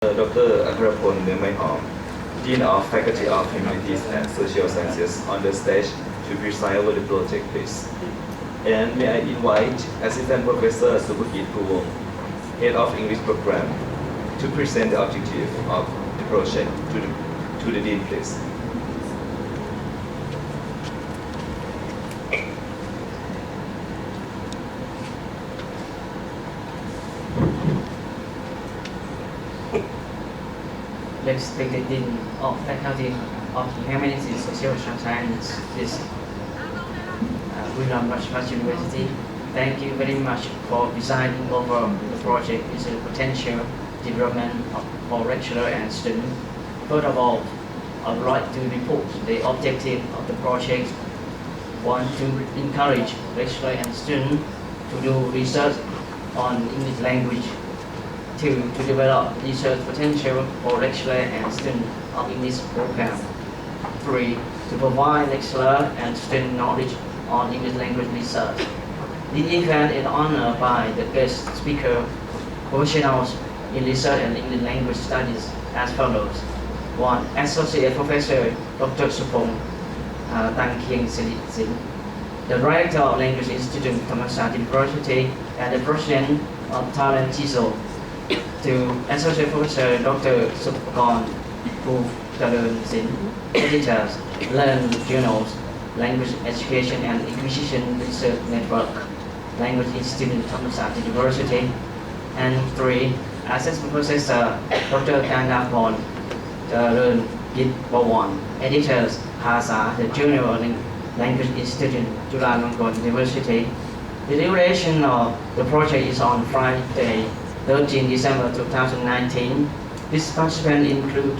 Dr. Akrapol Nirmai Dean of Faculty of Humanities and Social Sciences, on the stage to preside over the project, please. And may I invite Assistant Professor Subukit Puwong, Head of English Program, to present the objective of the project to the Dean, please. Respected Dean of Faculty of Humanities and Social Sciences, William Rajabhat University, thank you very much for presiding over the project with the potential development for lecturer and student. First of all, I would like to report the objective of the project. One, to encourage lecturer and student to do research on English language. Two, to develop research potential for lecturer and student of English program. Three, to provide lecturer and student knowledge on English language research. This event is honored by the guest speaker, professionals in research and English language studies as follows. One, Associate Professor Dr. Supong Tan Kieng Sin, the Director of Language Institute, Thammasat University, and the President of Thailand TESOL. To Associate Professor Dr. Supakon Pu Charan Sin, Editors, Learn Journals, Language Education and Acquisition Research Network, Language Institute, Thammasat University. And three, Assistant Professor Dr. Kanapon Charan Gitbawan, Editors, Hasa, the Junior Language Institute, Chulalongkorn University. The duration of the project is on Friday, 13 December 2019. This participant include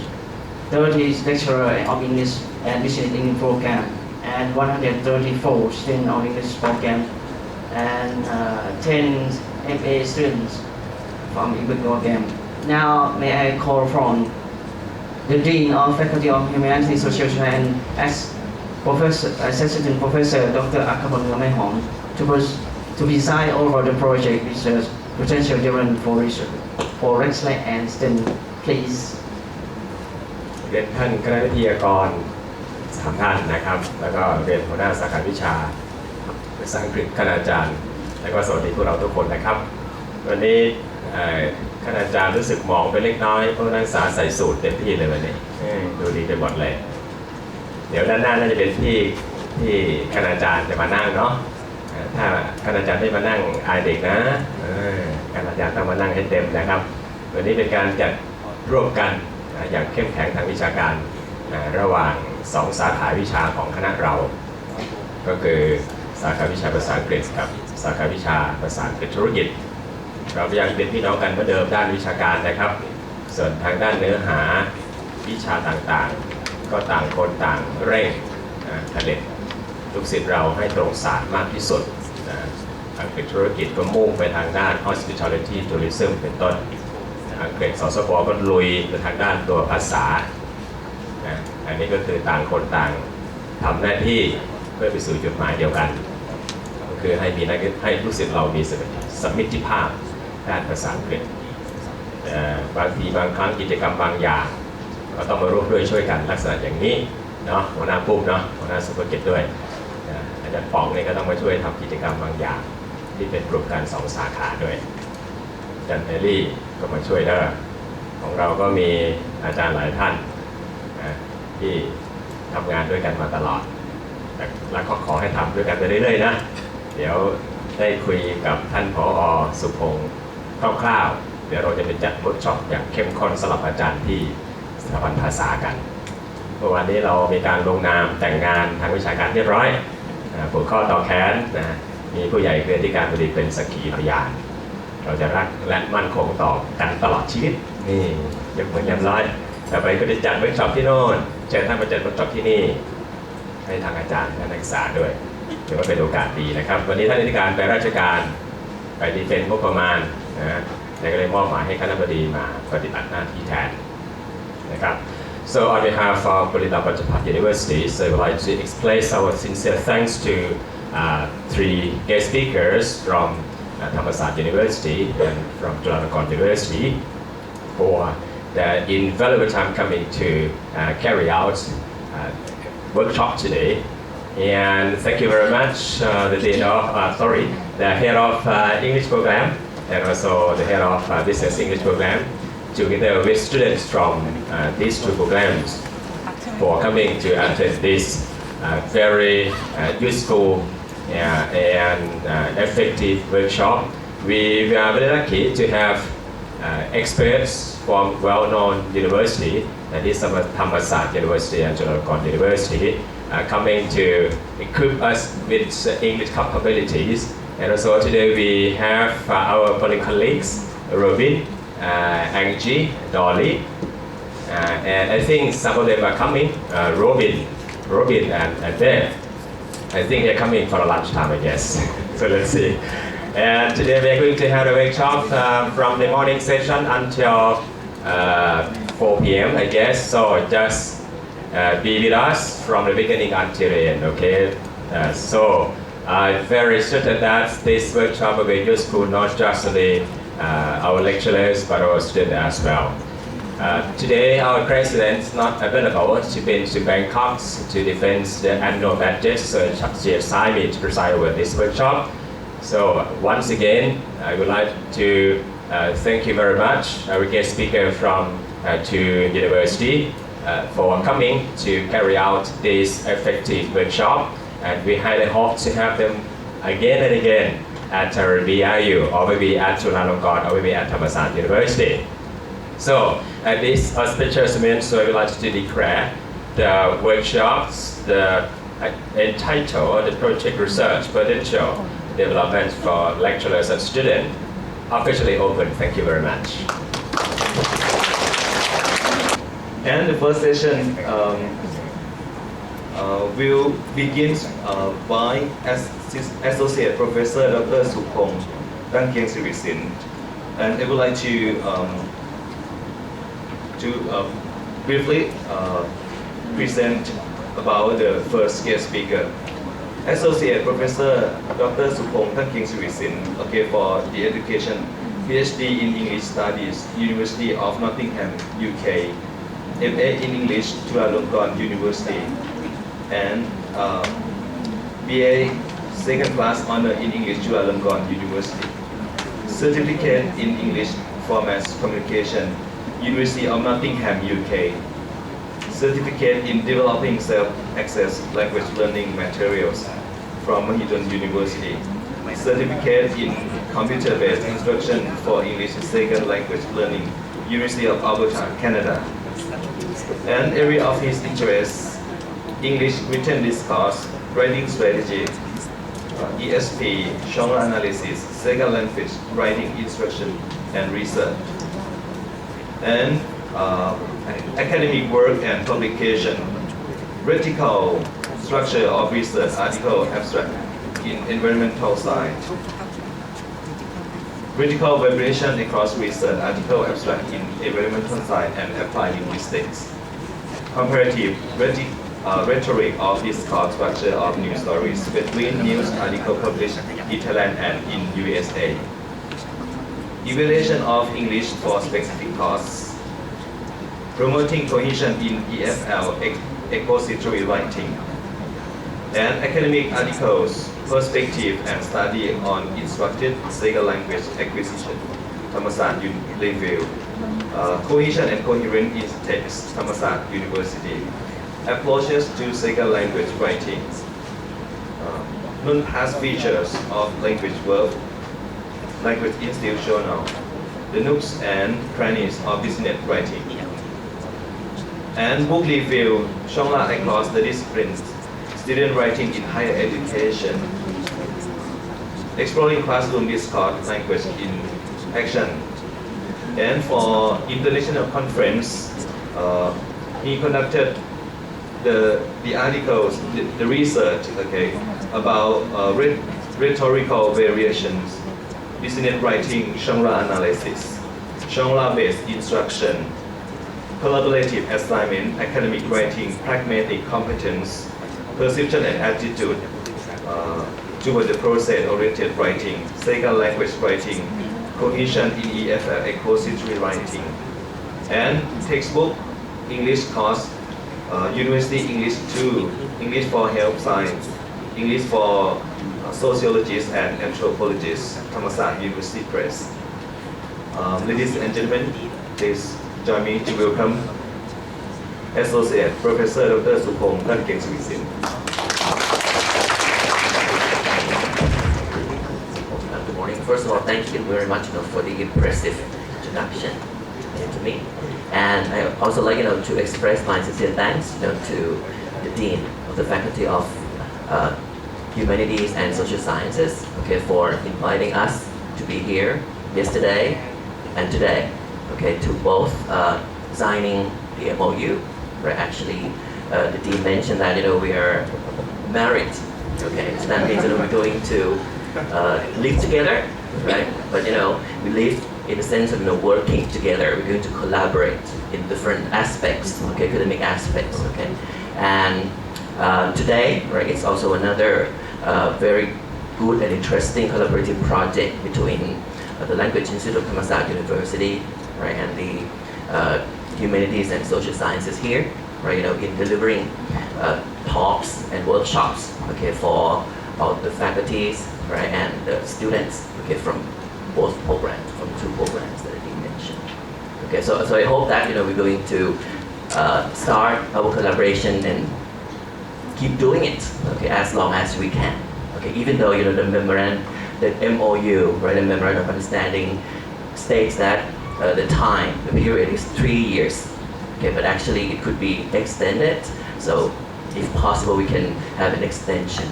30 lecturers of English and Business English program and 134 students of English program and 10 MA students from English program. Now may I call from the Dean of Faculty of Humanities and Social Sciences as Assistant Professor Dr. Akrapol Nirmai to preside over the project research potential development for research for lecturer and student, please. เรียนท่านคณะวิทยากร3 ท่านนะครับแล้วก็เรียนหัวหน้าสาขาวิชาภาษาอังกฤษคณาจารย์แล้วก็สวัสดีพวกเราทุกคนนะครับวันนี้คณาจารย์รู้สึกมองไปเล็กน้อยเพราะนักศึกษาใส่สูทเต็มที่เลยวันนี้ดูดีไปหมดเลยเดี๋ยวด้านหน้าน่าจะเป็นที่คณาจารย์จะมานั่งเนาะถ้าคณาจารย์ไม่มานั่งอายเด็กนะคณาจารย์ต้องมานั่งให้เต็มนะครับวันนี้เป็นการจัดร่วมกันอย่างเข้มแข็งทางวิชาการระหว่าง2สาขาวิชาของคณะเราก็คือสาขาวิชาภาษาอังกฤษกับสาขาวิชาภาษาอังกฤษธุรกิจเรายังเป็นพี่น้องกันเหมือนเดิมด้านวิชาการนะครับส่วนทางด้านเนื้อหาวิชาต่างๆก็ต่างคนต่างเร่งผลิตลูกศิษย์เราให้ตรงศาสตร์มากที่สุดอังกฤษธุรกิจก็มุ่งไปทางด้าน hospitality tourism เป็นต้นอังกฤษสสปก็ลุยไปทางด้านตัวภาษาอันนี้ก็คือต่างคนต่างทำหน้าที่เพื่อไปสู่จุดหมายเดียวกันก็คือให้ลูกศิษย์เรามีสมิทธิภาพด้านภาษาอังกฤษบางทีบางครั้งกิจกรรมบางอย่างก็ต้องมาร่วมด้วยช่วยกันลักษณะอย่างนี้เนาะหัวหน้าปุ้มเนาะหัวหน้าสุภกิจด้วยอาจารย์ป๋องเนี่ยก็ต้องมาช่วยทำกิจกรรมบางอย่างที่เป็นกลุ่มการ2 สาขาด้วยอาจารย์เฮลี่ก็มาช่วยด้วยของเราก็มีอาจารย์หลายท่านที่ทำงานด้วยกันมาตลอดและก็ขอให้ทำด้วยกันไปเรื่อยๆนะเดี๋ยวได้คุยกับท่านผอ.สุพงศ์คร่าวๆเดี๋ยวเราจะไปจัดเวิร์กช็อปอย่างเข้มข้นสำหรับอาจารย์ที่สถาบันภาษากันเมื่อวานนี้เรามีการลงนามแต่งงานทางวิชาการเรียบร้อยผูกข้อต่อแขนมีผู้ใหญ่คือที่การบดีเป็นสักขีพยานเราจะรักและมั่นคงต่อกันตลอดชีวิตนี่ยกมือเรียบร้อยต่อไปก็จะจัดเวิร์กช็อปที่โน่นเชิญท่านมาจัดเวิร์กช็อปที่นี่ให้ทางอาจารย์และนักศึกษาด้วยถือว่าเป็นโอกาสดีนะครับวันนี้ท่านอธิการไปราชการไปดีเฟนต์งบประมาณก็เลยมอบหมายให้คณบดีมาปฏิบัติหน้าที่แทนนะครับ So on behalf of Yirachapat University, so I would like to express our sincere thanks to 3 guest speakers from Thammasat University and from Chulalongkorn University for the invaluable time coming to carry out workshop today. And thank you very much, the head of English program and also the head of business English program, together with students from these two programs, for coming to attend this very useful and effective workshop. We are very lucky to have experts from well-known university, that is Thammasat University and Chulalongkorn University, coming to equip us with English capabilities. And also today we have our colleagues, Robin, Angie, Dolly, and I think some of them are coming, Robin and Bev. I think they're coming for a lunchtime, I guess. So let's see. And today we are going to have a workshop from the morning session until 4 p.m. I guess. So just be with us from the beginning until the end, okay? So I'm very certain that this workshop will be useful not just to our lecturers but our students as well. Today our president is not available. She's been to Bangkok to defend the annual budget, so she assigned me to preside over this workshop. So once again, I would like to thank you very much, our guest speaker from two university, for coming to carry out this effective workshop, and we highly hope to have them again and again at BIU, or maybe at Chulalongkorn, or maybe at Thammasat University. So at this auspicious moment, so I would like to declare the workshops, entitled the project research potential development for lecturers and students, officially open. Thank you very much. And the first session will begin by Associate Professor Dr. Supong Tangkieng Sirisin, and I would like to briefly present about the first guest speaker. Associate Professor Dr. Supong Tangkieng Sirisin, okay, for the education, PhD in English Studies, University of Nottingham, UK, MA in English, Chulalongkorn University, and BA second class honor in English, Chulalongkorn University, certificate in English for Mass Communication, University of Nottingham, UK, certificate in developing self-access language learning materials from Mahidol University, certificate in computer-based instruction for English second language learning, University of Alberta, Canada. And area of his interest: English written discourse, writing strategy, ESP, genre analysis, second language writing instruction and research, and academic work and publication, vertical structure of research, article abstract in environmental science, vertical vibration across research, article abstract in environmental science and applied linguistics, comparative rhetoric of discourse structure of news stories between news article published in Thailand and in USA, evaluation of English for specific courses, promoting cohesion in EFL expository writing, and academic articles, perspective and study on instructed second language acquisition, Thammasat Review, cohesion and coherent in text, Thammasat University, approaches to second language writing, non-past features of language verb, language institutional, the nooks and crannies of business writing, and book review, genre across the disciplines, student writing in higher education, exploring classroom discourse language in action. And for international conference, he conducted the articles, the research, okay, about rhetorical variations, business writing, genre analysis, genre-based instruction, collaborative assignment, academic writing, pragmatic competence, perception and attitude toward the process-oriented writing, second language writing, cohesion in EFL expository writing, and textbook English course, University English 2, English for Health Science, English for Sociologists and Anthropologists, Thammasat University Press. Ladies and gentlemen, please join me to welcome Associate Professor Dr. Supong Thankeng-Suwisin. Good morning. First of all, thank you very much for the impressive introduction to me. And I also like to express my sincere thanks to the Dean of the Faculty of Humanities and Social Sciences for inviting us to be here yesterday and today to both signing the MOU. Right, actually, the Dean mentioned that we are married. So that means that we're going to live together, right? But we live in the sense of working together. We're going to collaborate in different aspects, academic aspects, And today, right, it's also another very good and interesting collaborative project between the Language Institute of Thammasat University, right, and the Humanities and Social Sciences here, right, in delivering talks and workshops, for all the faculties, right, and the students, from both programs, from two programs that I did mention. So I hope that we're going to start our collaboration and keep doing it, as long as we can, even though the memorandum, the MOU, right, the memorandum of understanding states that the period is 3 years, but actually it could be extended. So if possible, we can have an extension,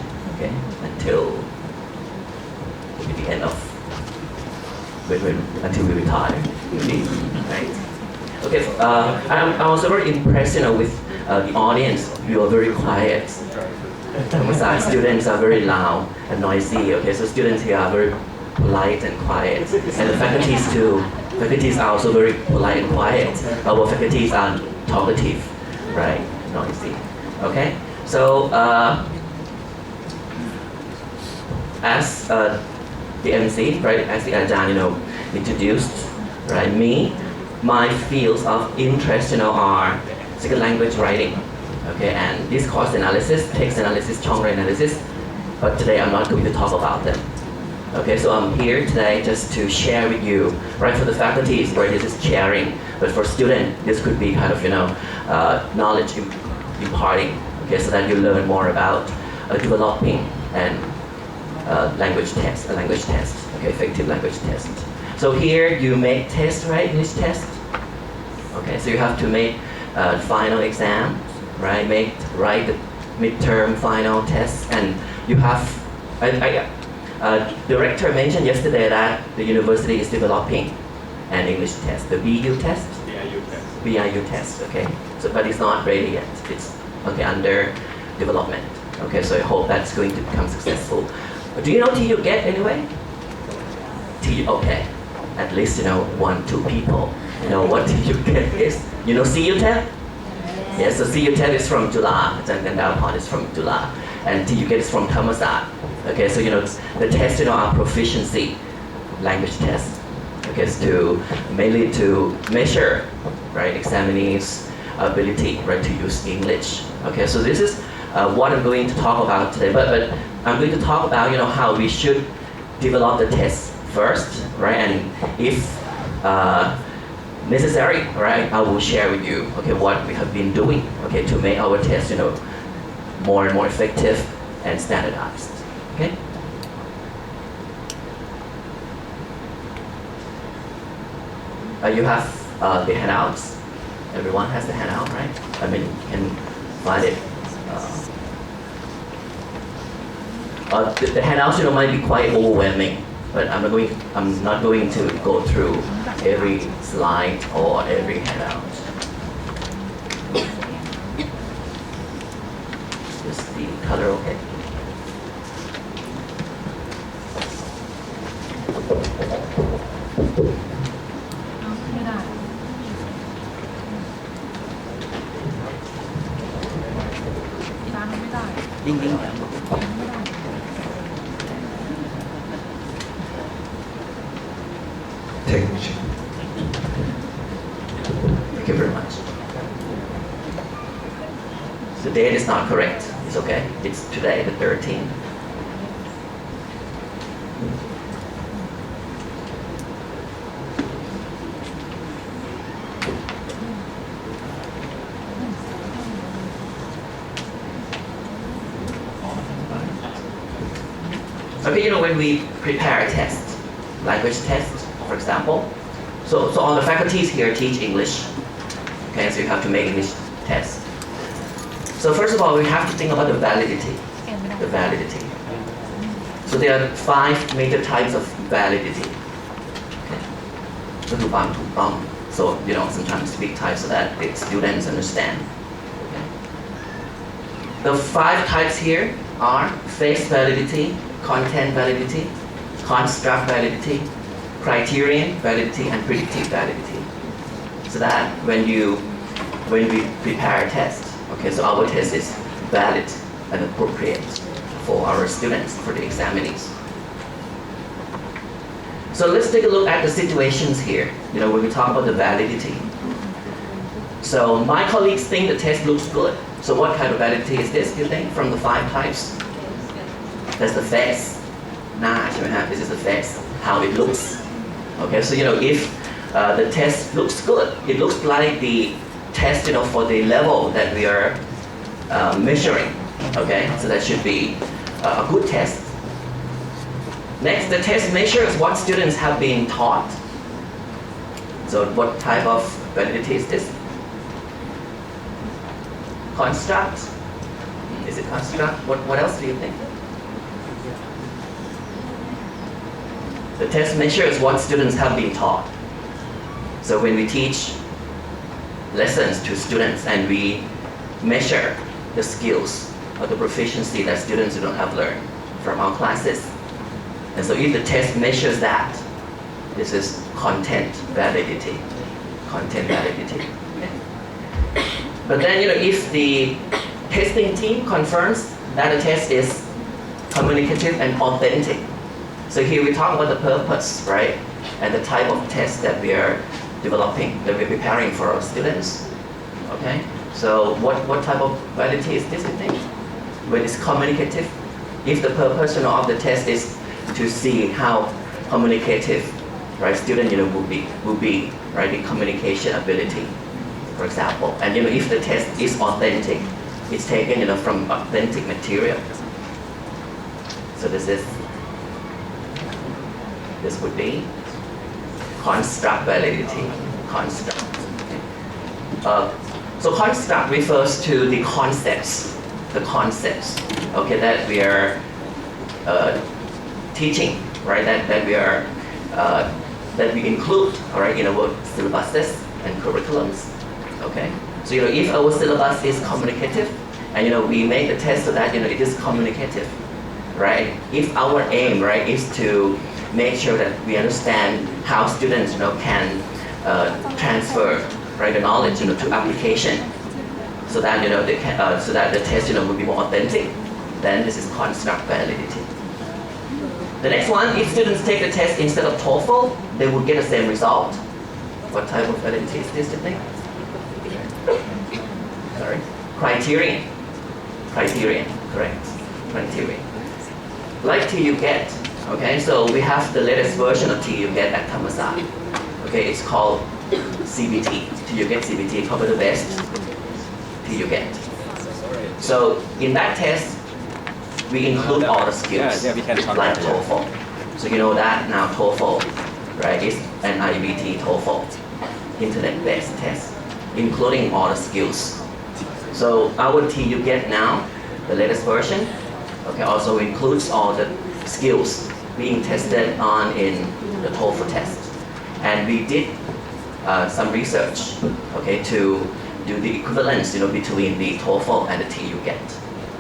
until the end of until we retire, right? I'm also very impressed, with the audience. You are very quiet. Thammasat students are very loud and noisy. So students here are very polite and quiet, and the faculties too. Faculties are also very polite and quiet. Our faculties are talkative, right? Noisy. So as the MC, right, as the Ajahn, introduced, right, my fields of interest, are second language writing, and this course analysis, text analysis, genre analysis, but today I'm not going to talk about them. So I'm here today just to share with you, right, for the faculties, right, this is sharing, but for students, this could be kind of, knowledge imparting, so that you learn more about developing and language test, effective language test. So here you make test, right, English test. So you have to make final exam, right, write the midterm final test, and you have, director mentioned yesterday that the university is developing an English test, the BU test? BIU test, So, but it's not ready yet. It's, under development. So I hope that's going to become successful. Do you know TU get anyway? TU, At least, 1-2 people know what TU get is. CU TEP? Yes, so CU TEP is from July, and Dao is from July, and TU get is from Thammasat. So the tests, are proficiency language tests. So mainly to measure, right, examinees' ability, right, to use English. So this is what I'm going to talk about today. But I'm going to talk about, how we should develop the test first, right? And if necessary, right, I will share with you, what we have been doing, to make our test, more and more effective and standardized. You have the handouts. Everyone has the handout, right? You can find it. The handouts, might be quite overwhelming, but I'm not going to go through every slide or every handout. Just the color, The date is not correct. It's okay. It's today, the 13th. Okay, you know, when we prepare a test, language test, for example, so all the faculties here teach English. Okay, so you have to make English test. So first of all, we have to think about the validity. The validity. So there are 5 major types of validity. Okay. So you know, sometimes speak Thai so that the students understand. Okay. The 5 types here are face validity, content validity, construct validity, criterion validity, and predictive validity. So that when we prepare a test, okay, so our test is valid and appropriate for our students, for the examinees. So let's take a look at the situations here, you know, when we talk about the validity. So my colleagues think the test looks good. So what kind of validity is this, you think, from the 5 types? That's the face. This is the face, how it looks. Okay, so you know, if the test looks good, it looks like the test, you know, for the level that we are measuring. Okay, so that should be a good test. Next, the test measures what students have been taught. So what type of validity is this? Construct. Is it construct? What else do you think? The test measures what students have been taught. So when we teach lessons to students and we measure the skills or the proficiency that students don't have learned from our classes. And so if the test measures that, this is content validity. Content validity. But then, you know, if the testing team confirms that the test is communicative and authentic. So here we talk about the purpose, right? And the type of test that we are developing, that we're preparing for our students. Okay? So what type of validity is this, you think? When it's communicative, if the purpose, you know, of the test is to see how communicative, right, student, you know, will be, right, the communication ability, for example. And you know, if the test is authentic, it's taken, you know, from authentic material. So this would be construct validity. Construct. So construct refers to the concepts, okay, that we are teaching, right? That we are that we include, all right, in our syllabuses and curriculums. Okay. So you know, if our syllabus is communicative, and you know, we make the test so that you know it is communicative, right? If our aim, right, is to make sure that we understand how students, you know, can transfer, right, the knowledge, you know, to application, so that you know they can, so that the test, you know, will be more authentic. Then this is construct validity. The next one, if students take the test instead of TOEFL, they would get the same result. What type of validity is this, you think? Sorry, criterion. Criterion, correct. Criterion. Like TU GET. Okay, so we have the latest version of TU GET at Thammasat. Okay, it's called CBT. TU GET CBT, probably the best TU GET. So in that test, we include all the skills like TOEFL. So you know that now TOEFL, right, is an IBT TOEFL, internet-based test, including all the skills. So our TU GET now, the latest version, okay, also includes all the skills being tested on in the TOEFL test. And we did some research, okay, to do the equivalence, you know, between the TOEFL and the TU GET.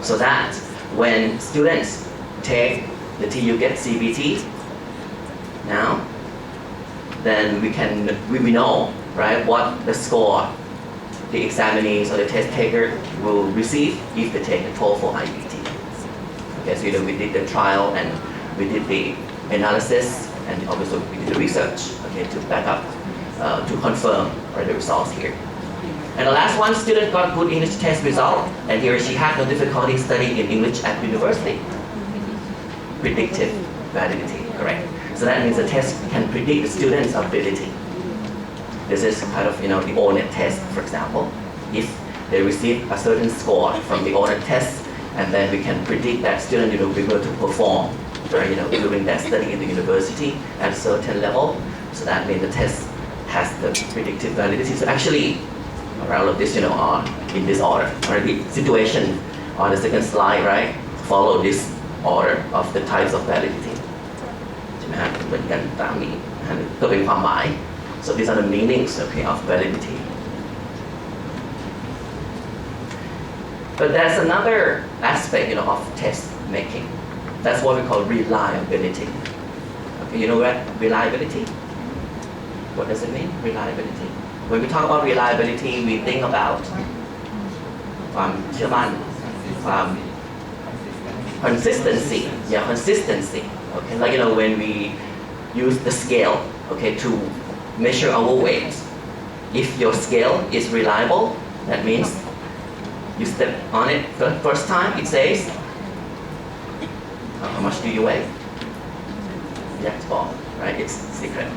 So that when students take the TU GET CBT now, then we know, right, what the score the examinees or the test taker will receive if they take the TOEFL IBT. Okay, so you know, we did the trial and we did the analysis and obviously we did the research, okay, to back up, to confirm, right, the results here. And the last one, student got good English test result, and he or she had no difficulty studying in English at university. Predictive validity, correct. So that means the test can predict the student's ability. This is kind of, the O-NET test, for example. If they receive a certain score from the O-NET test, and then we can predict that student, will be able to perform, right, during their study in the university at a certain level. So that means the test has the predictive validity. So actually, all of this, are in this order. Or the situation on the second slide, right, follow this order of the types of validity. ใช่ไหมฮะเหมือนกันตามนี้ก็เป็นความหมาย so these are the meanings, okay, of validity. But there's another aspect, of test making. That's what we call reliability. Okay, you know what reliability? What does it mean? Reliability. When we talk about reliability, we think about ความเชื่อมั่น ความ consistency. Yeah, consistency. Okay, like when we use the scale, okay, to measure our weight. If your scale is reliable, that means you step on it first time, it says, how much do you weigh? Yes, ball, right? It's secret.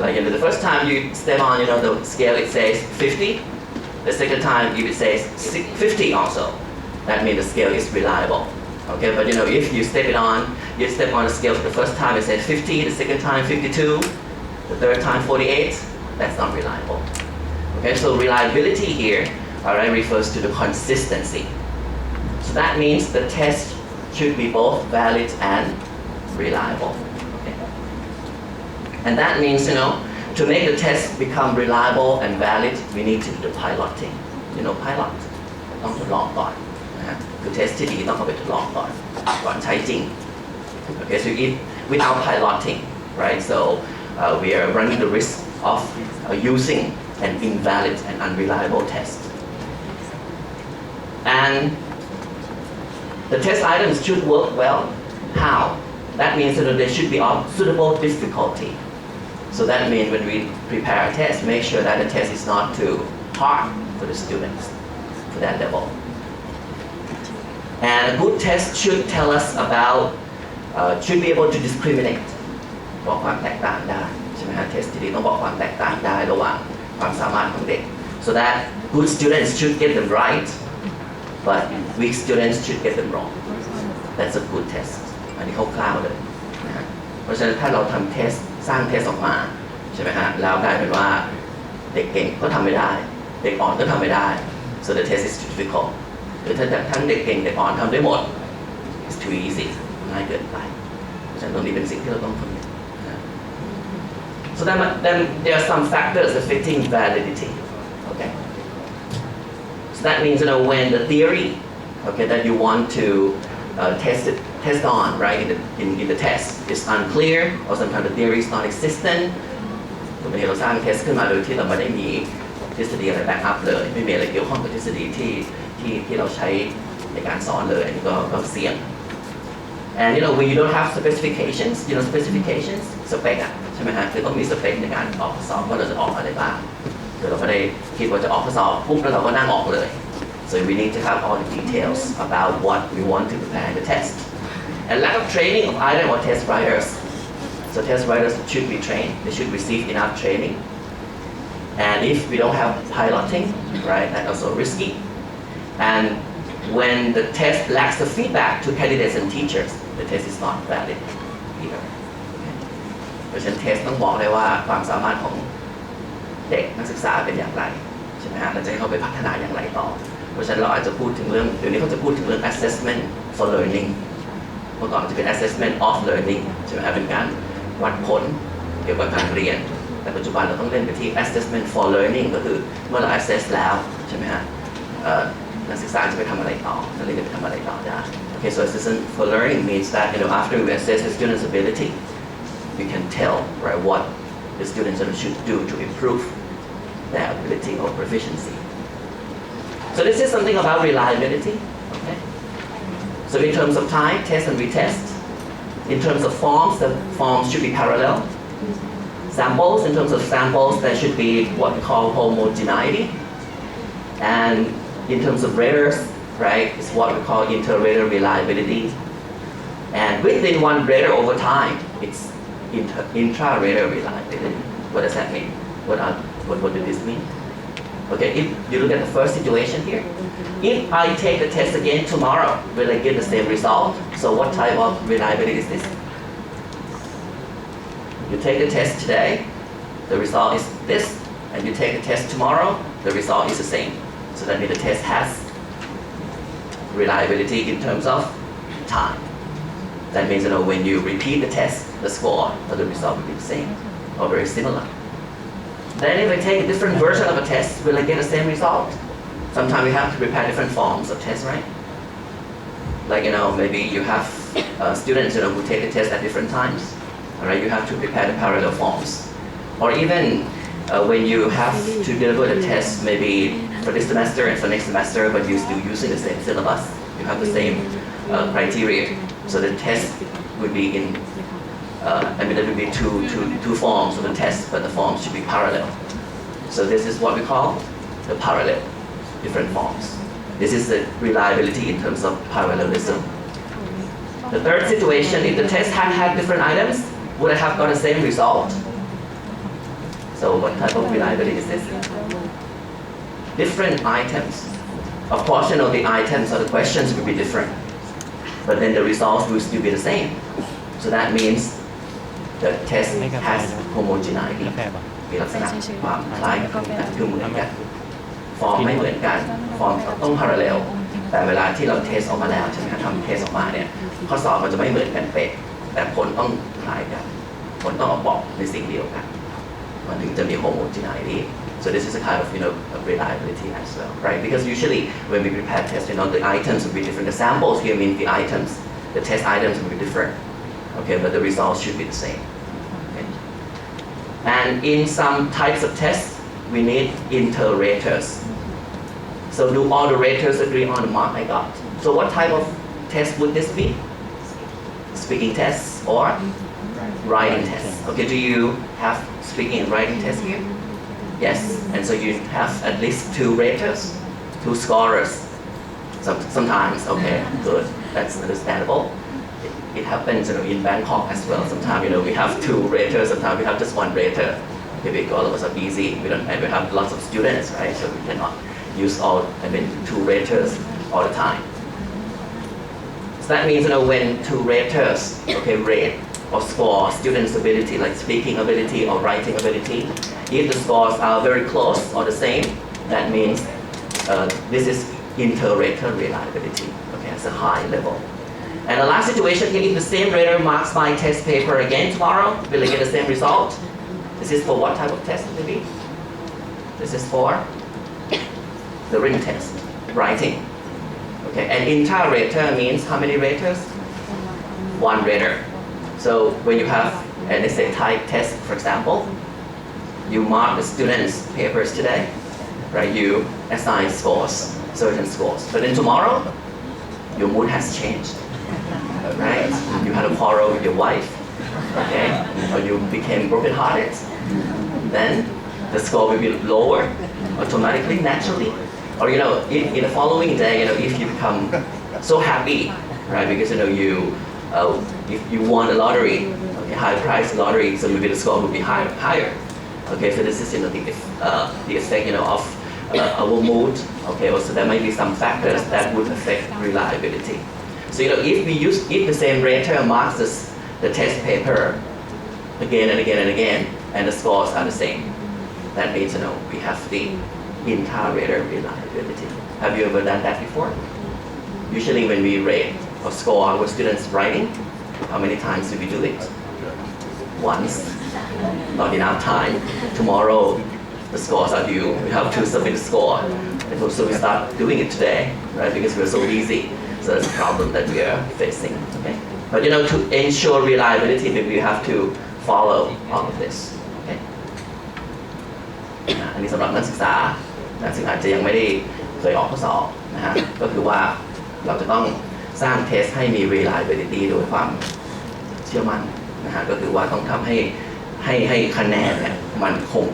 Like the first time you step on, the scale, it says 50. The second time, it says 50 also. That means the scale is reliable. Okay, but if you step on the scale for the first time, it says 50. The second time, 52. The third time, 48. That's not reliable. Okay, so reliability here, all right, refers to the consistency. So that means the test should be both valid and reliable. Okay. And that means, to make the test become reliable and valid, we need to do the piloting. Pilot ต้องทดลองก่อนนะฮะคือเทสที่ดีต้องเอาไปทดลองก่อนใช้จริง Okay, so if without piloting, right? So we are running the risk of using an invalid and unreliable test. And the test items should work well. How? That means that they should be of suitable difficulty. So that means when we prepare a test, make sure that the test is not too hard for the students for that level. And a good test should tell us about, should be able to discriminate. บอกความแตกต่างได้ใช่ไหมฮะ test ที่ดีต้องบอกความแตกต่างได้ระหว่างความสามารถของเด็ก so that good students should get them right, but weak students should get them wrong. That's a good test. อันนี้คร่าวๆเลยนะฮะเพราะฉะนั้นถ้าเราทำเทสสร้างเทสออกมาใช่ไหมฮะแล้วกลายเป็นว่าเด็กเก่งก็ทำไม่ได้เด็กอ่อนก็ทำไม่ได้ so the test is too difficult หรือถ้าทั้งเด็กเก่งเด็กอ่อนทำได้หมด it's too easy ง่ายเกินไปเพราะฉะนั้นตรงนี้เป็นสิ่งที่เราต้องคำนึง so then there are some factors affecting validity. Okay, so that means when the theory, okay, that you want to test on, right, in the test is unclear, or sometimes the theory is non-existent. บางทีเราสร้างเทสขึ้นมาโดยที่เราไม่ได้มีทฤษฎีอะไรแบ็กอัพเลยไม่มีอะไรเกี่ยวข้องกับทฤษฎีที่เราใช้ในการสอนเลยอันนี้ก็เสี่ยง and when you don't have specifications, specifications สเปคอะใช่ไหมฮะคือต้องมีสเปคในการออกข้อสอบว่าเราจะออกอะไรบ้างคือเราไม่ได้คิดว่าจะออกข้อสอบปุ๊บแล้วเราก็นั่งออกเลย so we need to have all the details about what we want to prepare the test and lack of training of either or test writers. So test writers should be trained. They should receive enough training. And if we don't have piloting, right, that's also risky. And when the test lacks the feedback to candidates and teachers, the test is not valid either. เพราะฉะนั้นเทสต้องบอกได้ว่าความสามารถของเด็กนักศึกษาเป็นอย่างไรใช่ไหมฮะเราจะให้เขาไปพัฒนาอย่างไรต่อเพราะฉะนั้นเราอาจจะพูดถึงเรื่องเดี๋ยวนี้เขาจะพูดถึงเรื่อง assessment for learning เมื่อก่อนจะเป็น assessment of learning ใช่ไหมฮะเป็นการวัดผลเกี่ยวกับการเรียนแต่ปัจจุบันเราต้องเล่นไปที่ assessment for learning ก็คือเมื่อเรา assess แล้วใช่ไหมฮะนักศึกษาจะไปทำอะไรต่อนักเรียนจะไปทำอะไรต่อได้ Okay, so assessment for learning means that after we assess the student's ability, we can tell, right, what the students should do to improve their ability or proficiency. So this is something about reliability. Okay. So in terms of time, test and retest. In terms of forms, the forms should be parallel. Samples, in terms of samples, there should be what we call homogeneity. And in terms of raters, right, it's what we call inter-rater reliability. And within one rater over time, it's intra-rater reliability. What does that mean? What does this mean? Okay, if you look at the first situation here, if I take the test again tomorrow, will I get the same result? So what type of reliability is this? You take the test today, the result is this, and you take the test tomorrow, the result is the same. So that means the test has reliability in terms of time. That means when you repeat the test, the score or the result will be the same or very similar. Then if I take a different version of a test, will I get the same result? Sometimes we have to prepare different forms of tests, right? Like maybe you have students who take the test at different times. All right, you have to prepare the parallel forms. Or even when you have to deliver the test, maybe for this semester and for next semester, but you're still using the same syllabus, you have the same criteria. So the test would be in, there would be two forms of the test, but the forms should be parallel. So this is what we call the parallel, different forms. This is the reliability in terms of parallelism. The third situation, if the test had different items, would I have got the same result? So what type of reliability is this? Different items. Of course, the items or the questions will be different, but then the results will still be the same. So that means the test has homogeneity. มีลักษณะความคล้ายคลึงกันคือเหมือนกันฟอร์มไม่เหมือนกันฟอร์มต้อง parallel แต่เวลาที่เราเทสออกมาแล้วใช่ไหมครับทำเทสออกมาเนี่ยข้อสอบมันจะไม่เหมือนกันเป๊ะแต่ผลต้องคล้ายกันผลต้องบอกในสิ่งเดียวกันมันถึงจะมี homogeneity. So this is a kind of of reliability as well, right? Because usually when we prepare tests, the items will be different. The samples here mean the items. The test items will be different, okay, but the results should be the same. Okay? And in some types of tests, we need inter-raters. So do all the raters agree on the mark I got? So what type of test would this be? Speaking tests or writing tests? Okay, do you have speaking and writing tests here? Yes, and so you have at least 2 raters, 2 scorers. Sometimes, okay, good, that's understandable. It happens in Bangkok as well. Sometimes we have 2 raters, sometimes we have just 1 rater. Okay, because all of us are busy, we have lots of students, right? So we cannot use 2 raters all the time. So that means when 2 raters, okay, rate or score students' ability, like speaking ability or writing ability. If the scores are very close or the same, that means this is inter-rater reliability, okay, it's a high level. And the last situation here, if the same rater marks my test paper again tomorrow, will I get the same result? This is for what type of test maybe? This is for the written test, writing. Okay, and inter-rater means how many raters? 1 rater. So when you have an essay type test, for example, you mark the students' papers today, right? You assign scores, certain scores. But then tomorrow, your mood has changed, right? You had a quarrel with your wife, okay? Or you became brokenhearted. Then the score will be lower automatically, naturally. Or in the following day, if you become so happy, right? Because if you won a lottery, okay, high price lottery, so maybe the score will be higher. Okay, so this is the effect of our mood. Okay, also there might be some factors that would affect reliability. So if the same rater marks the test paper again and again and again, and the scores are the same, that means we have the inter-rater reliability. Have you ever done that before? Usually when we rate or score our students' writing, how many times do we do it? Once. Not enough time. Tomorrow, the scores are due. We have to submit a score. And so we start doing it today, right? Because we're so busy. So that's a problem that we are facing. Okay? But to ensure reliability, we have to follow all of this. Okay? อันนี้สำหรับนักศึกษาซึ่งอาจจะยังไม่ได้เคยออกข้อสอบนะฮะก็คือว่าเราจะต้องสร้างเทสให้มี reliability โดยความเชื่อมั่นนะฮะก็คือว่าต้องทำให้คะแนนเนี่ยมันคง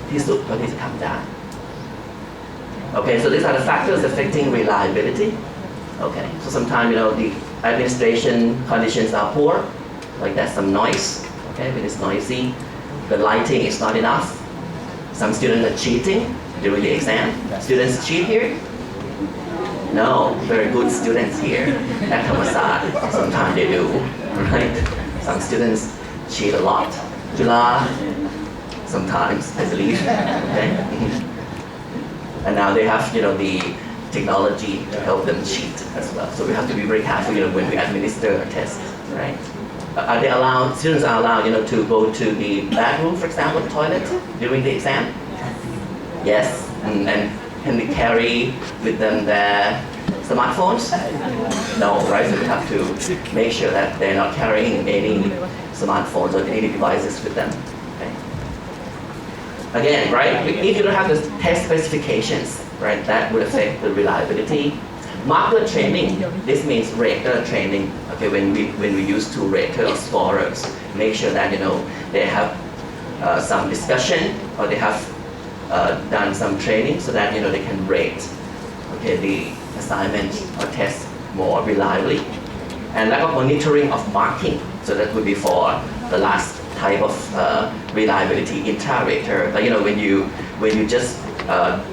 ที่สุดเท่าที่จะทำได้ Okay, so these are the factors affecting reliability. Okay, so sometimes the administration conditions are poor, like there's some noise. Okay, when it's noisy, the lighting is not enough. Some students are cheating during the exam. Students cheat here? No, very good students here at Thammasat. Sometimes they do, right? Some students cheat a lot. Jula, sometimes, I believe. Okay? And now they have, the technology to help them cheat as well. So we have to be very careful, when we administer a test, right? Are they allowed? Students are allowed, to go to the bathroom, for example, the toilet during the exam? Yes. And can they carry with them their smartphones? No, right? So we have to make sure that they're not carrying any smartphones or any devices with them. Okay. Again, right? If you don't have the test specifications, right, that would affect the reliability. Marker training. This means rater training. Okay, when we use to rater or scorers, make sure that they have some discussion or they have done some training so that they can rate the assignment or test more reliably. And lack of monitoring of marking, so that would be for the last type of reliability inter-rater. Like when you just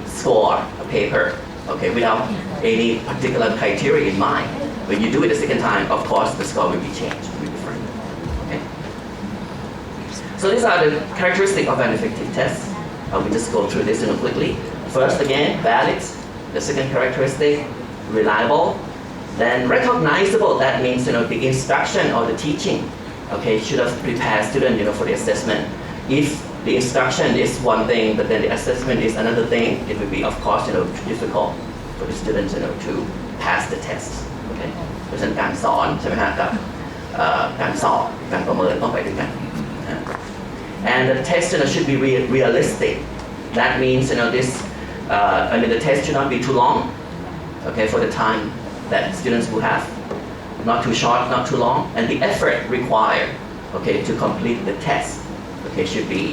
score a paper, okay, without any particular criteria in mind. When you do it the second time, of course, the score will be changed, will be different. Okay. So these are the characteristics of an effective test. We just go through this quickly. First, again, valid. The second characteristic, reliable. Then recognizable. That means the instruction or the teaching, okay, should have prepared student for the assessment. If the instruction is one thing, but then the assessment is another thing, it would be, of course, difficult for the students, to pass the test. Okay, เพราะฉะนั้นการสอนใช่ไหมฮะกับการสอบการประเมินต้องไปด้วยกัน And the test should be realistic. That means this the test should not be too long. Okay, for the time that students will have, not too short, not too long, and the effort required, okay, to complete the test, okay, should be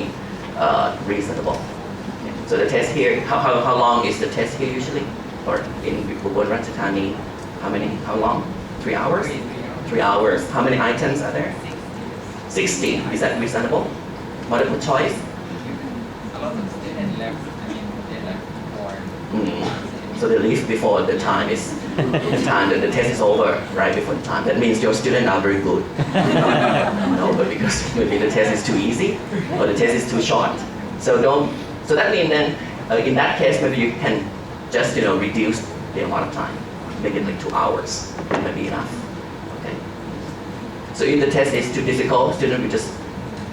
reasonable. Okay. So the test here, how long is the test here usually? Or in Bukit Ratchathani, how long? 3 hours? 3 hours. How many items are there? 60. Is that reasonable? Multiple choice? A lot of students left, they left before. So they leave before the time that the test is over, right before the time. That means your students are very good. No, but because maybe the test is too easy or the test is too short. So that means then in that case maybe you can just reduce the amount of time, make it like 2 hours. That might be enough. Okay. So if the test is too difficult, student will just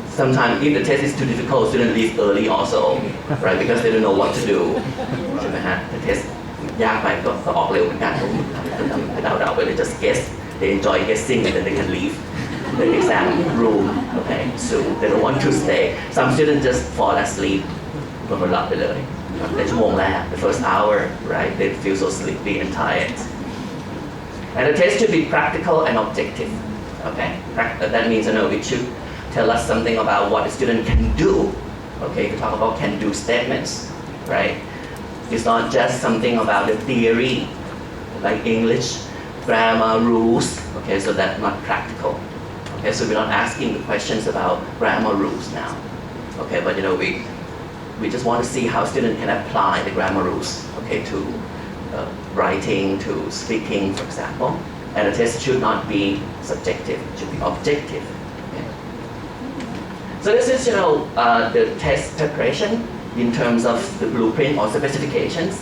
sometimes if the test is too difficult, students leave early also, right? Because they don't know what to do. ใช่ไหมฮะ The test ยากไปก็ออกเร็วเหมือนกันเดาไปเลย just guess. They enjoy guessing and then they can leave the exam room. Okay, so they don't want to stay. Some students just fall asleep ก็หลับไปเลยในชั่วโมงแรก the first hour, right? They feel so sleepy and tired. And the test should be practical and objective. Okay, that means it should tell us something about what the student can do. Okay, to talk about can do statements, right? It's not just something about the theory, like English, grammar, rules. Okay, so that's not practical. Okay, so we're not asking the questions about grammar rules now. Okay, but we just want to see how students can apply the grammar rules, okay, to writing, to speaking, for example. And the test should not be subjective, it should be objective. Okay. So this is, the test preparation in terms of the blueprint or specifications.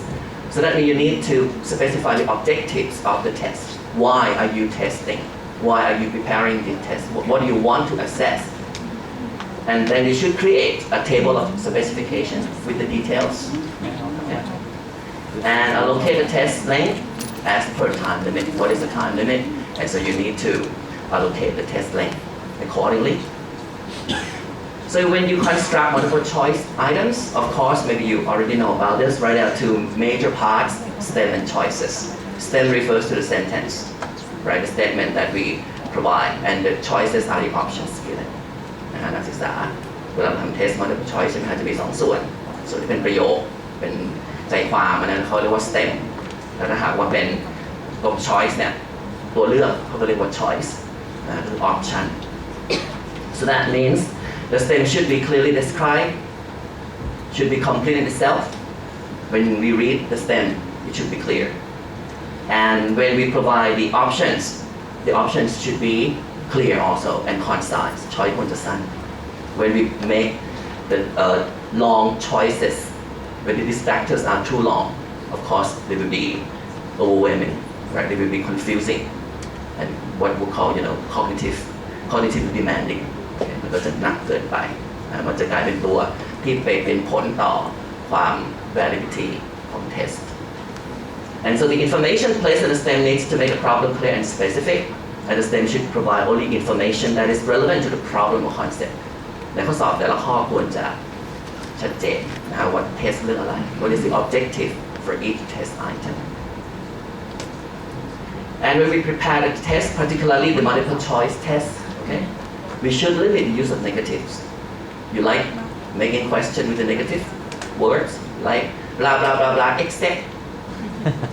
So that means you need to specify the objectives of the test. Why are you testing? Why are you preparing the test? What do you want to assess? And then you should create a table of specifications with the details. Okay. And allocate the test length as per time limit. What is the time limit? And so you need to allocate the test length accordingly. So when you construct multiple choice items, of course, maybe you already know about this, right? There are two major parts, stem and choices. Stem refers to the sentence, right? The statement that we provide, and the choices are the options given. นักศึกษาเวลาทำ test multiple choice ใช่ไหมจะมี2 ส่วนที่เป็นประโยคเป็น ใจความอันนั้นเขาเรียกว่า stem แล้วถ้าหากว่าเป็นตรง choice เนี่ยตัวเลือกเขาก็เรียกว่า choice หรือ option so that means the stem should be clearly described should be complete in itself when we read the stem it should be clear and when we provide the options should be clear also and concise choice ควรจะสั้น when we make the long choices when these factors are too long of course they will be overwhelming right they will be confusing and what we call cognitive demanding มันก็จะหนักเกินไปมันจะกลายเป็นตัวที่เป็นผลต่อความ validity ของ test and so the information placed in the stem needs to make the problem clear and specific and the stem should provide only information that is relevant to the problem or concept ในข้อสอบแต่ละข้อควรจะชัดเจนนะว่า test เรื่องอะไร what is the objective for each test item and when we prepare the test particularly the multiple choice test okay we should limit the use of negatives you like making question with the negative words like blah blah blah blah except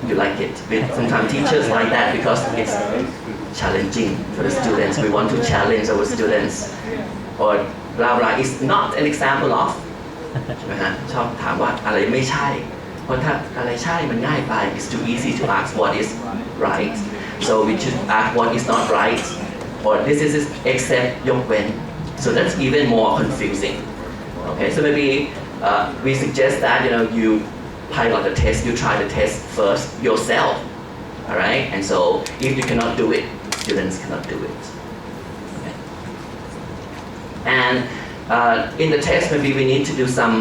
you like it sometimes teachers like that because it's challenging for the students we want to challenge our students or blah blah is not an example of ใช่ไหมฮะชอบถามว่าอะไรไม่ใช่เพราะถ้าอะไรใช่มันง่ายไป it's too easy to ask what is right so we should ask what is not right or this is except ยกเว้น so that's even more confusing okay so maybe we suggest that you pilot the test you try the test first yourself alright and so if you cannot do it students cannot do it okay. and in the test maybe we need to do some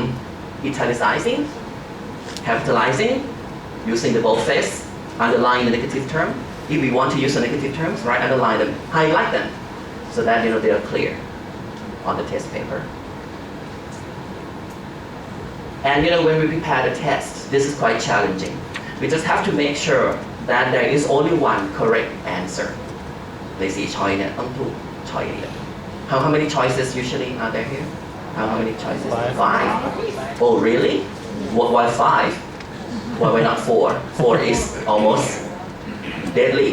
italicizing capitalizing using the boldface underline the negative term if we want to use the negative terms right underline them highlight them so that they are clear on the test paper and when we prepare the test this is quite challenging we just have to make sure that there is only one correct answer ใน4 choice เนี่ยต้องถูก choice เดียว how many choices usually are there here how many choices 5 oh really why 5 why not 4 is almost deadly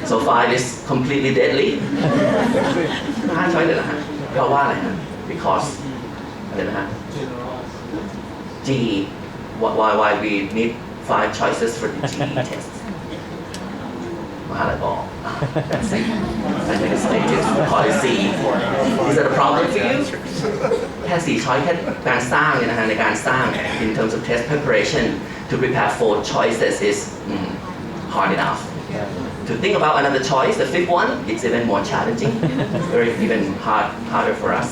so 5 is completely deadly 5 choice เลยนะฮะเพราะว่าอะไรฮะ because อะไรนะฮะG why we need 5 choices for the GE test มหาลัยบอก that's it administrative policy is that a problem for you แค่4 choice แค่การสร้างเนี่ยนะฮะในการสร้าง in terms of test preparation to prepare 4 choices is hard enough to think about another choice the 5th one it's even more challenging or even harder for us